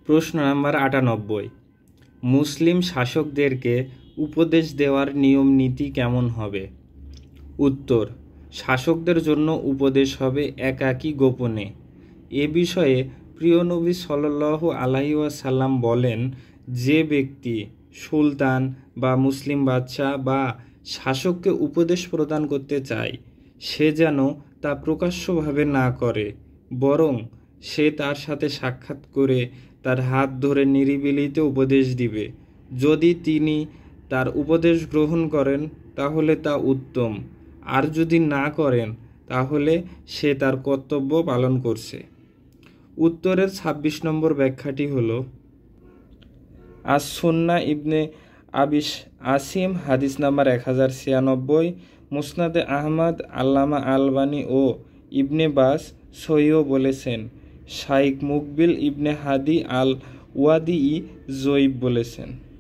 প্রশ্ন নাম্বার 98, মুসলিম শাসকদেরকে উপদেশ দেওয়ার নিয়ম নীতি কেমন হবে? উত্তর, শাসকদের জন্য উপদেশ হবে একাকী গোপনে। এ বিষয়ে প্রিয় নবী সাল্লাল্লাহু আলাইহি ওয়াসাল্লাম বলেন, যে ব্যক্তি সুলতান বা মুসলিম বাদশাহ বা শাসককে উপদেশ প্রদান করতে চায়, সে যেন তা প্রকাশ্যভাবে না করে, বরং সে তার সাথে সাক্ষাৎ করে তার হাত ধরে নিরিবিলিতে উপদেশ দিবে। যদি তিনি তার উপদেশ গ্রহণ করেন তাহলে তা উত্তম, আর যদি না করেন তাহলে সে তার কর্তব্য পালন করছে। উত্তরের 26 নম্বর ব্যাখ্যাটি হলো, আস-সুন্নাহ ইবনে আবিস আসিম, হাদিস নাম্বার 1096, মুসনাদে আহমদ, আল্লামা আলবানী ও ইবনে বাস সহিহ বলেছেন। শাইখ মুকবিল ইবনে হাদি আল ওয়াদিই জয়ীব বলেছেন।